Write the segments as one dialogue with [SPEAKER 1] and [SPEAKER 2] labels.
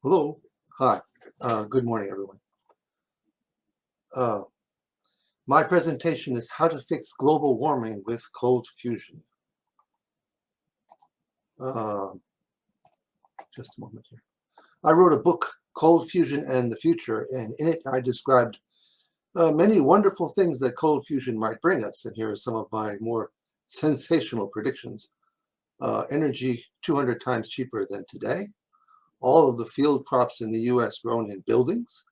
[SPEAKER 1] Hello. Hi. Good morning, everyone. My presentation is how to fix global warming with cold fusion. Just a moment here. I wrote a book, Cold Fusion and the Future, and in it I described many wonderful things that cold fusion might bring us. And here are some of my more sensational predictions. Energy 200 times cheaper than today. All of the field crops in the U.S. grown in buildings.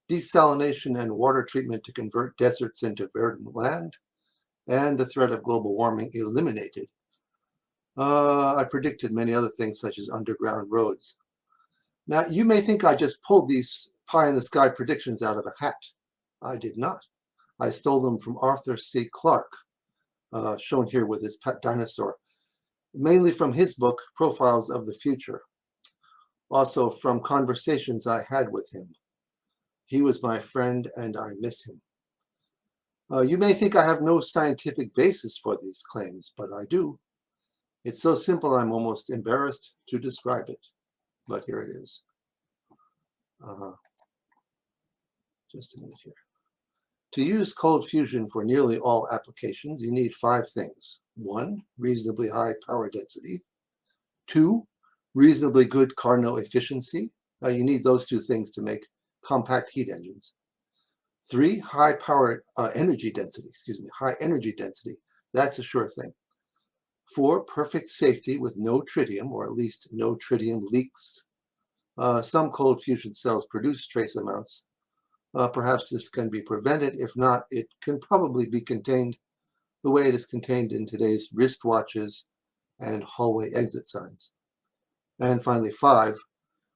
[SPEAKER 1] Desalination and water treatment to convert deserts into verdant land, and the threat of global warming eliminated. I predicted many other things such as underground roads. Now, you may think I just pulled these pie-in-the-sky predictions out of a hat. I did not. I stole them from Arthur C. Clarke, shown here with his pet dinosaur, mainly from his book, Profiles of the Future. Also from conversations I had with him. He was my friend, and I miss him. You may think I have no scientific basis for these claims, but I do. It's so simple I'm almost embarrassed to describe it, but here it is. Just a minute here. To use cold fusion for nearly all applications, you need 5 things. 1, reasonably high power density. 2, reasonably good Carnot efficiency. You need those 2 things to make compact heat engines. 3, high energy density. High energy density. That's a sure thing. 4, perfect safety with no tritium, or at least no tritium leaks. Some cold fusion cells produce trace amounts. Perhaps this can be prevented. If not, it can probably be contained the way it is contained in today's wristwatches and hallway exit signs. And finally, 5,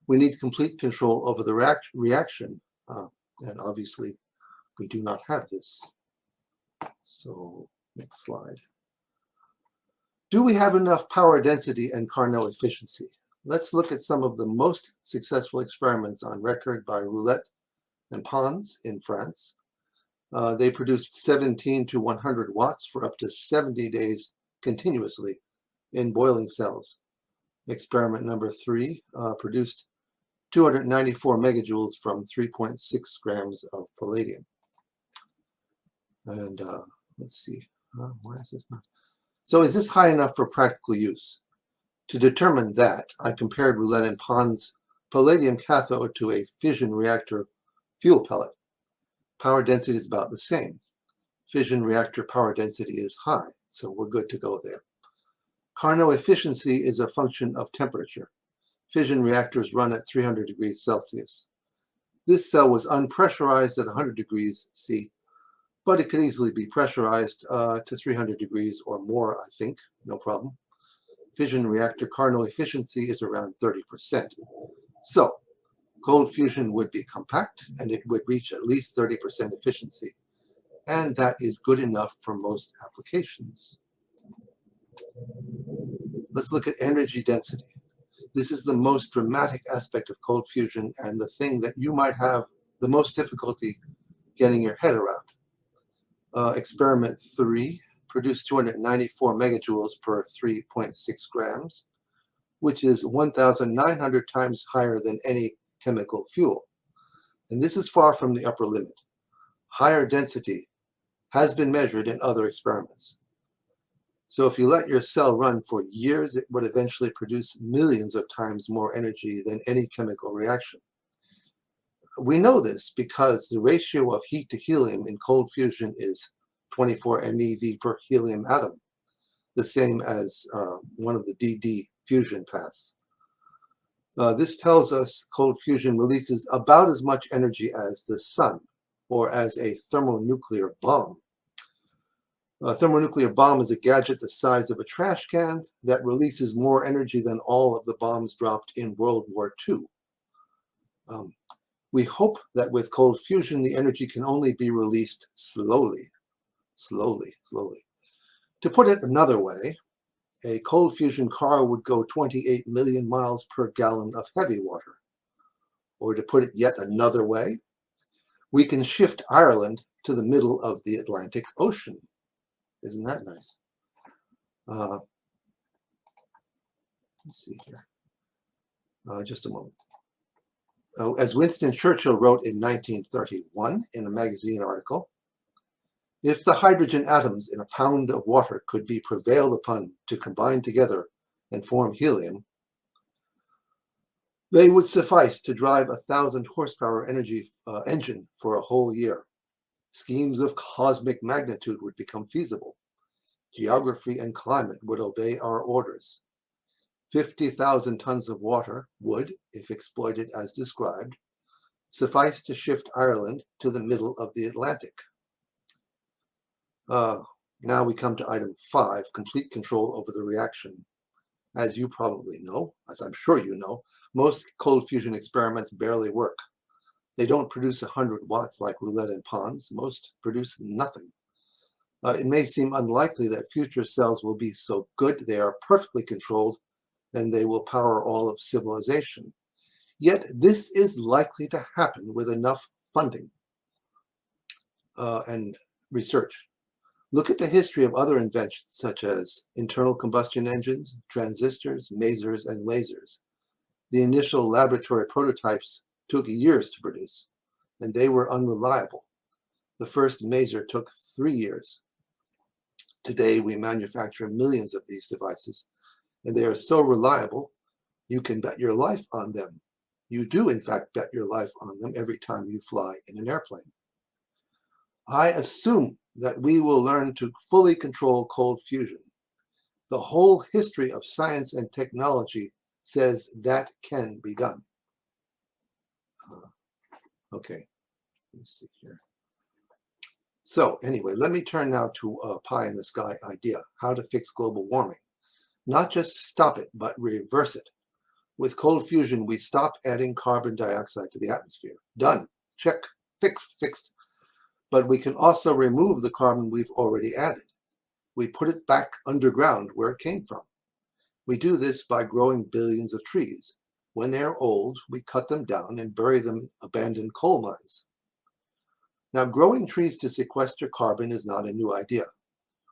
[SPEAKER 1] we need complete control over the reaction. And obviously, we do not have this. So, next slide. Do we have enough power density and Carnot efficiency? Let's look at some of the most successful experiments on record by Roulette and Pons in France. They produced 17 to 100 watts for up to 70 days continuously in boiling cells. Experiment number 3 produced 294 megajoules from 3.6 grams of palladium. And let's see, why is this not? So is this high enough for practical use? To determine that, I compared Roulette and Pons' palladium cathode to a fission reactor fuel pellet. Power density is about the same. Fission reactor power density is high, so we're good to go there. Carnot efficiency is a function of temperature. Fission reactors run at 300 degrees Celsius. This cell was unpressurized at 100 degrees C, but it could easily be pressurized to 300 degrees or more, I think, no problem. Fission reactor Carnot efficiency is around 30%. So, cold fusion would be compact, and it would reach at least 30% efficiency. And that is good enough for most applications. Let's look at energy density. This is the most dramatic aspect of cold fusion and the thing that you might have the most difficulty getting your head around. Experiment 3 produced 294 megajoules per 3.6 grams, which is 1,900 times higher than any chemical fuel. And this is far from the upper limit. Higher density has been measured in other experiments. So if you let your cell run for years, it would eventually produce millions of times more energy than any chemical reaction. We know this because the ratio of heat to helium in cold fusion is 24 MeV per helium atom, the same as one of the DD fusion paths. This tells us cold fusion releases about as much energy as the sun, or as a thermonuclear bomb. A thermonuclear bomb is a gadget the size of a trash can that releases more energy than all of the bombs dropped in World War II. We hope that with cold fusion, the energy can only be released slowly. To put it another way, a cold fusion car would go 28 million miles per gallon of heavy water. Or to put it yet another way, we can shift Ireland to the middle of the Atlantic Ocean. Isn't that nice? Let's see here. Just a moment. As Winston Churchill wrote in 1931 in a magazine article, if the hydrogen atoms in a pound of water could be prevailed upon to combine together and form helium, they would suffice to drive a 1,000 horsepower engine for a whole year. Schemes of cosmic magnitude would become feasible. Geography and climate would obey our orders. 50,000 tons of water would, if exploited as described, suffice to shift Ireland to the middle of the Atlantic. Now we come to item 5, complete control over the reaction. As you probably know, as I'm sure you know, most cold fusion experiments barely work. They don't produce 100 watts like roulette and ponds. Most produce nothing. It may seem unlikely that future cells will be so good they are perfectly controlled and they will power all of civilization. Yet this is likely to happen with enough funding and research. Look at the history of other inventions such as internal combustion engines, transistors, masers, and lasers. The initial laboratory prototypes took years to produce, and they were unreliable. The first maser took 3 years. Today, we manufacture millions of these devices, and they are so reliable, you can bet your life on them. You do, in fact, bet your life on them every time you fly in an airplane. I assume that we will learn to fully control cold fusion. The whole history of science and technology says that can be done. Okay, let's see here. So anyway, let me turn now to a pie in the sky idea, how to fix global warming. Not just stop it, but reverse it. With cold fusion, we stop adding carbon dioxide to the atmosphere. Done. Check. Fixed. But we can also remove the carbon we've already added. We put it back underground where it came from. We do this by growing billions of trees. When they are old, we cut them down and bury them in abandoned coal mines. Now, growing trees to sequester carbon is not a new idea.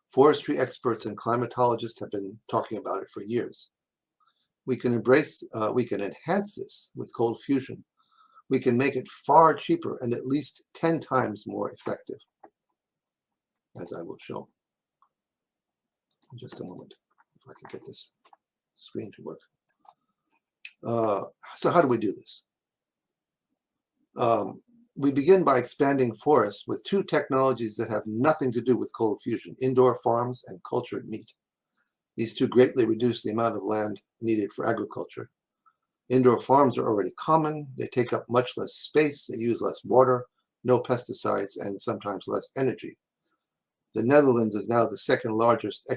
[SPEAKER 1] Forestry experts and climatologists have been talking about it for years. We can enhance this with cold fusion. We can make it far cheaper and at least 10 times more effective, as I will show in just a moment, if I can get this screen to work. So how do we do this? We begin by expanding forests with 2 technologies that have nothing to do with cold fusion: indoor farms and cultured meat. These 2 greatly reduce the amount of land needed for agriculture. Indoor farms are already common. They take up much less space. They use less water, no pesticides, and sometimes less energy. The Netherlands is now the 2nd largest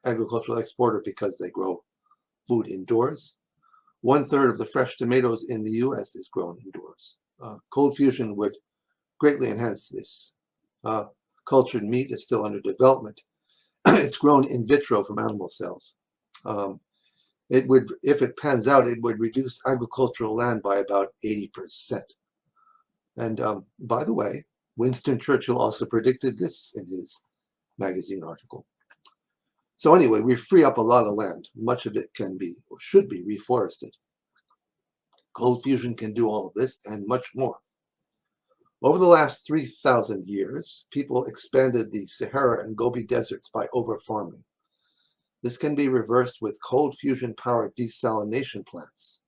[SPEAKER 1] agricultural exporter because they grow food indoors. 1/3 of the fresh tomatoes in the US is grown indoors. Cold fusion would greatly enhance this. Cultured meat is still under development. It's grown in vitro from animal cells. It would, if it pans out, it would reduce agricultural land by about 80%. And by the way, Winston Churchill also predicted this in his magazine article. So anyway, we free up a lot of land. Much of it can be or should be reforested. Cold fusion can do all of this and much more. Over the last 3,000 years, people expanded the Sahara and Gobi deserts by over-farming. This can be reversed with cold fusion-powered desalination plants.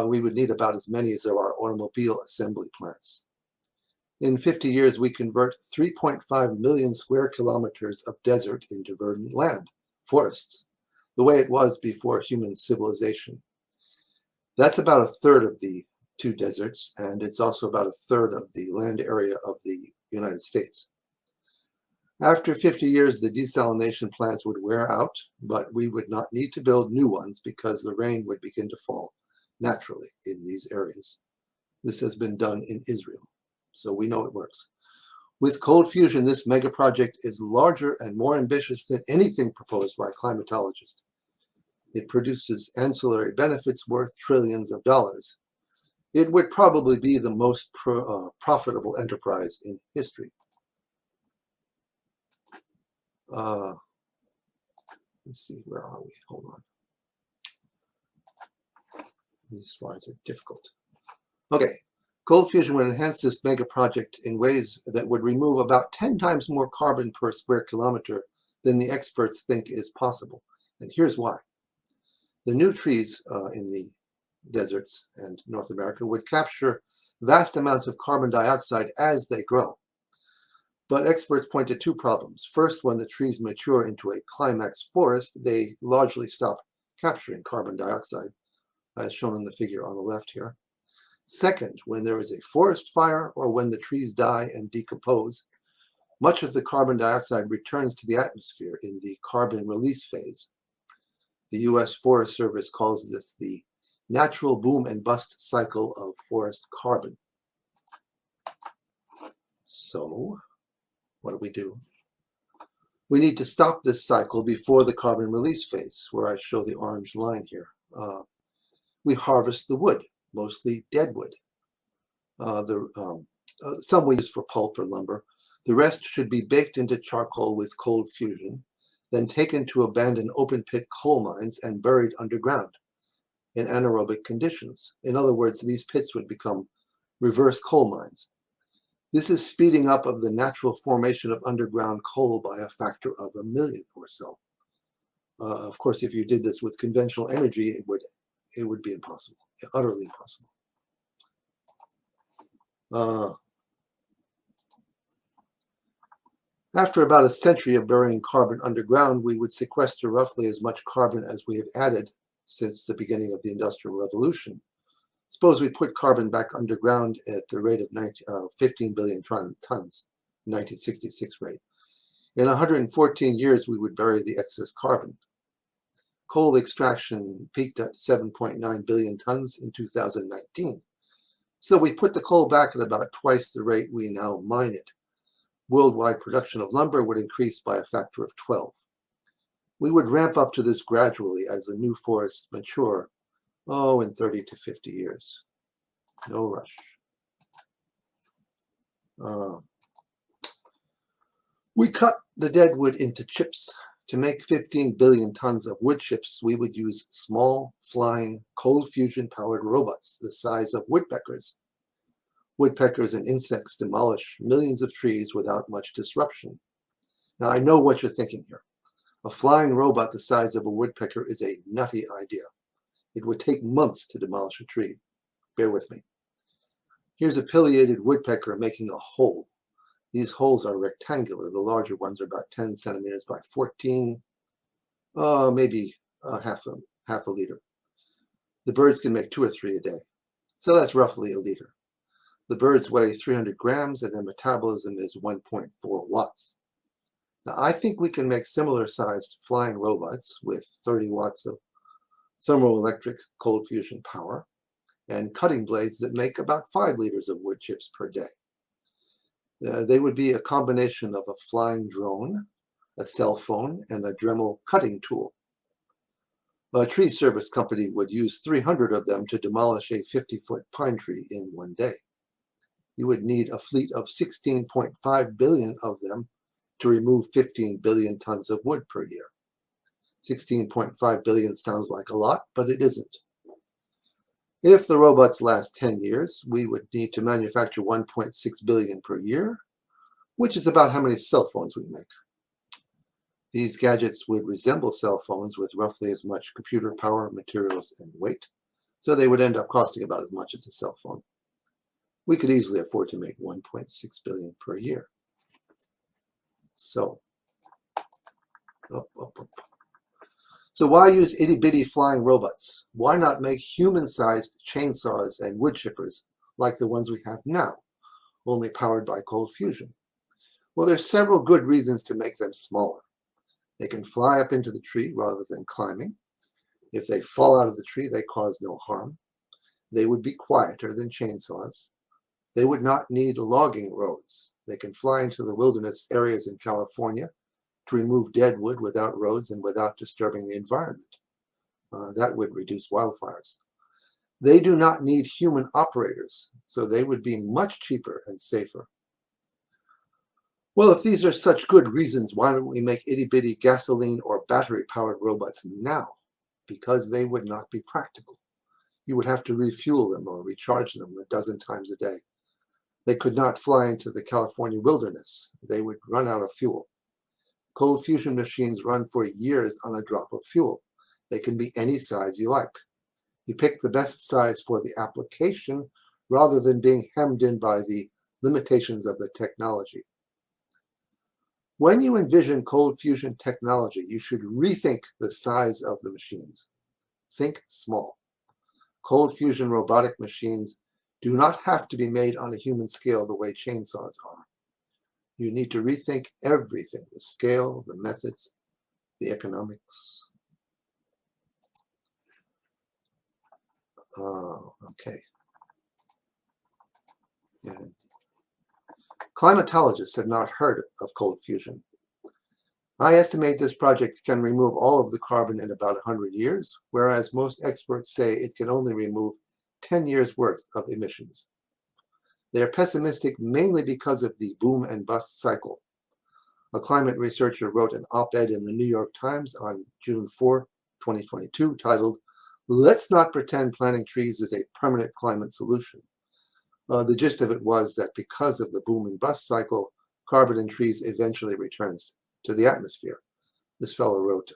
[SPEAKER 1] We would need about as many as there are automobile assembly plants. In 50 years, we convert 3.5 million square kilometers of desert into verdant land, forests, the way it was before human civilization. That's about 1/3 of the 2 deserts, and it's also about 1/3 of the land area of the United States. After 50 years, the desalination plants would wear out, but we would not need to build new ones because the rain would begin to fall naturally in these areas. This has been done in Israel, so we know it works. With cold fusion, this mega project is larger and more ambitious than anything proposed by climatologists. It produces ancillary benefits worth trillions of dollars. It would probably be the most profitable enterprise in history. Let's see, where are we? Hold on. These slides are difficult. Okay, cold fusion would enhance this mega project in ways that would remove about 10 times more carbon per square kilometer than the experts think is possible. And here's why. The new trees in the deserts and North America would capture vast amounts of carbon dioxide as they grow. But experts point to two problems. First, when the trees mature into a climax forest, they largely stop capturing carbon dioxide, as shown in the figure on the left here. Second, when there is a forest fire or when the trees die and decompose, much of the carbon dioxide returns to the atmosphere in the carbon release phase. The U.S. Forest Service calls this the natural boom and bust cycle of forest carbon. So, what do? We need to stop this cycle before the carbon release phase, where I show the orange line here. We harvest the wood, mostly dead wood. Some we use for pulp or lumber. The rest should be baked into charcoal with cold fusion, then taken to abandoned open pit coal mines and buried underground in anaerobic conditions. In other words, these pits would become reverse coal mines. This is speeding up of the natural formation of underground coal by a factor of 1 million or so. Of course, if you did this with conventional energy, it would be impossible, utterly impossible. After about a century of burying carbon underground, we would sequester roughly as much carbon as we had added since the beginning of the Industrial Revolution. Suppose we put carbon back underground at the rate of 15 billion tons, 1966 rate. In 114 years, we would bury the excess carbon. Coal extraction peaked at 7.9 billion tons in 2019. So we put the coal back at about twice the rate we now mine it. Worldwide production of lumber would increase by a factor of 12. We would ramp up to this gradually as the new forests mature, in 30 to 50 years. No rush. We cut the dead wood into chips. To make 15 billion tons of wood chips, we would use small, flying, cold fusion-powered robots the size of woodpeckers. Woodpeckers and insects demolish millions of trees without much disruption. Now, I know what you're thinking here. A flying robot the size of a woodpecker is a nutty idea. It would take months to demolish a tree. Bear with me. Here's a pileated woodpecker making a hole. These holes are rectangular. The larger ones are about 10 centimeters by 14, maybe half a liter. The birds can make 2 or 3 a day. So that's roughly a liter. The birds weigh 300 grams and their metabolism is 1.4 watts. Now, I think we can make similar sized flying robots with 30 watts of thermoelectric cold fusion power and cutting blades that make about 5 liters of wood chips per day. They would be a combination of a flying drone, a cell phone, and a Dremel cutting tool. A tree service company would use 300 of them to demolish a 50-foot pine tree in one day. You would need a fleet of 16.5 billion of them to remove 15 billion tons of wood per year. 16.5 billion sounds like a lot, but it isn't. If the robots last 10 years, we would need to manufacture 1.6 billion per year, which is about how many cell phones we make. These gadgets would resemble cell phones with roughly as much computer power, materials, and weight, so they would end up costing about as much as a cell phone. We could easily afford to make 1.6 billion per year. So, up. So why use itty-bitty flying robots? Why not make human-sized chainsaws and wood chippers like the ones we have now, only powered by cold fusion? Well, there's several good reasons to make them smaller. They can fly up into the tree rather than climbing. If they fall out of the tree, they cause no harm. They would be quieter than chainsaws. They would not need logging roads. They can fly into the wilderness areas in California to remove dead wood without roads and without disturbing the environment. That would reduce wildfires. They do not need human operators, so they would be much cheaper and safer. Well, if these are such good reasons, why don't we make itty-bitty gasoline or battery-powered robots now? Because they would not be practical. You would have to refuel them or recharge them a dozen times a day. They could not fly into the California wilderness. They would run out of fuel. Cold fusion machines run for years on a drop of fuel. They can be any size you like. You pick the best size for the application rather than being hemmed in by the limitations of the technology. When you envision cold fusion technology, you should rethink the size of the machines. Think small. Cold fusion robotic machines do not have to be made on a human scale the way chainsaws are. You need to rethink everything, the scale, the methods, the economics. Okay. And climatologists have not heard of cold fusion. I estimate this project can remove all of the carbon in about 100 years, whereas most experts say it can only remove 10 years worth of emissions. They are pessimistic mainly because of the boom and bust cycle. A climate researcher wrote an op-ed in the New York Times on June 4, 2022, titled, "Let's not pretend planting trees is a permanent climate solution." The gist of it was that because of the boom and bust cycle, carbon in trees eventually returns to the atmosphere. This fellow wrote,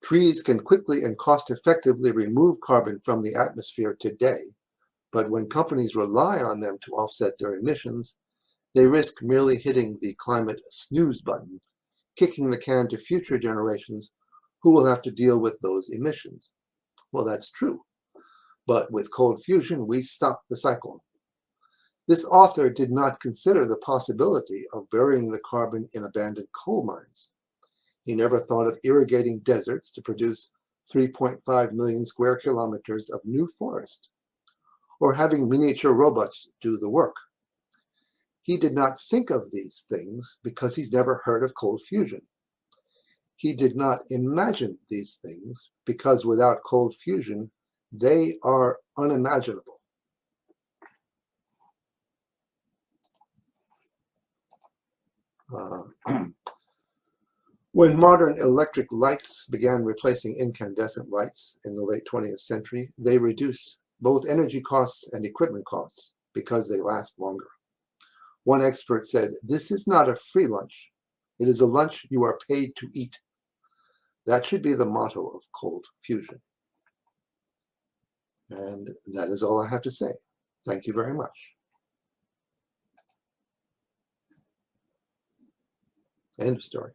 [SPEAKER 1] trees can quickly and cost-effectively remove carbon from the atmosphere today, but when companies rely on them to offset their emissions, they risk merely hitting the climate snooze button, kicking the can to future generations who will have to deal with those emissions. Well, that's true. But with cold fusion, we stop the cycle. This author did not consider the possibility of burying the carbon in abandoned coal mines. He never thought of irrigating deserts to produce 3.5 million square kilometers of new forest, or having miniature robots do the work. He did not think of these things because he's never heard of cold fusion. He did not imagine these things because without cold fusion, they are unimaginable. When modern electric lights began replacing incandescent lights in the late 20th century, they reduced both energy costs and equipment costs because they last longer. One expert said, "This is not a free lunch. It is a lunch you are paid to eat." That should be the motto of cold fusion. And that is all I have to say. Thank you very much. End of story.